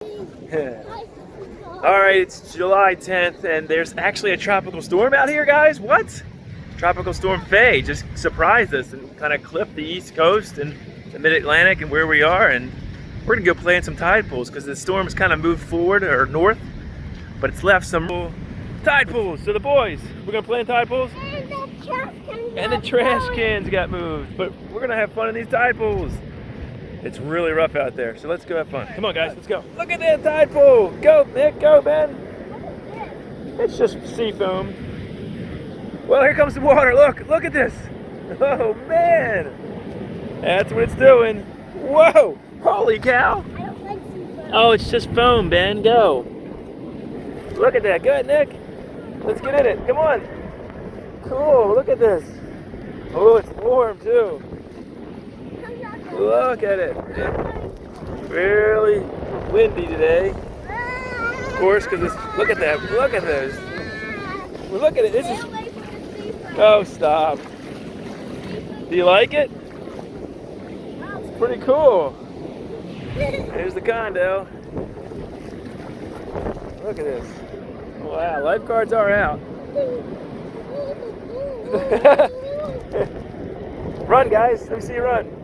Alright, it's July 10th and there's actually a tropical storm out here, guys. What? Tropical Storm Fay just surprised us and kind of clipped the East Coast and the Mid-Atlantic and where we are, and we're gonna go play in some tide pools because the storm's kind of moved forward or north, but it's left some tide pools. So the boys, we're gonna play in tide pools? And the trash cans got moved, but we're gonna have fun in these tide pools. It's really rough out there, so let's go have fun. Come on, guys, let's go. Look at that tide pool. Go, Nick, go, Ben. It's just sea foam. Well, here comes the water. Look at this. Oh, man. That's what it's doing. Whoa, holy cow. Oh, it's just foam, Ben, go. Look at that, good, Nick. Let's get in it, come on. Cool, look at this. Oh, it's warm, too. Look at it. It's really windy today. Of course, because it's, look at that. Look at this. Well, look at it. This is, oh, stop. Do you like it? It's pretty cool. Here's the condo. Look at this. Wow, lifeguards are out. Run, guys. Let me see you run.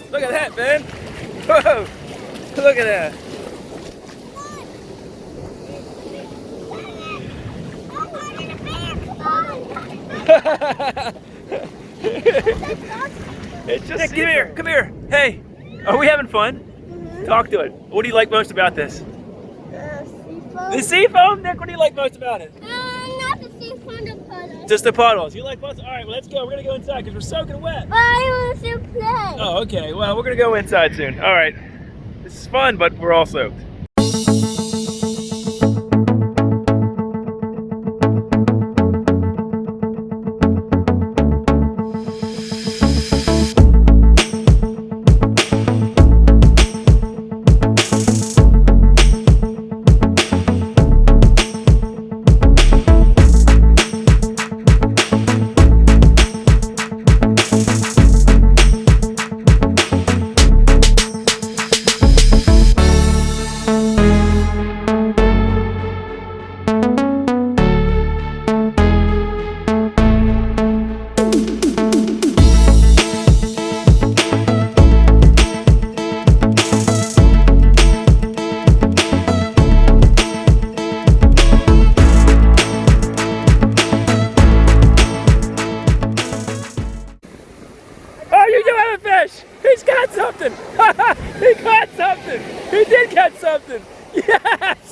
Look at that, Ben. Whoa, look at that. It's just Nick, come here. Hey, are we having fun? Mm-hmm. Talk to it. What do you like most about this? Seafoam. The seafoam? Nick, what do you like most about it? Not the seafoam, the puddles. Just the puddles. You like puddles? All right, well, let's go. We're going to go inside because we're soaking wet. But I want to play. Oh, okay. Well, we're going to go inside soon. All right. This is fun, but we're all soaked. He's got something! He caught something! He did catch something! Yes!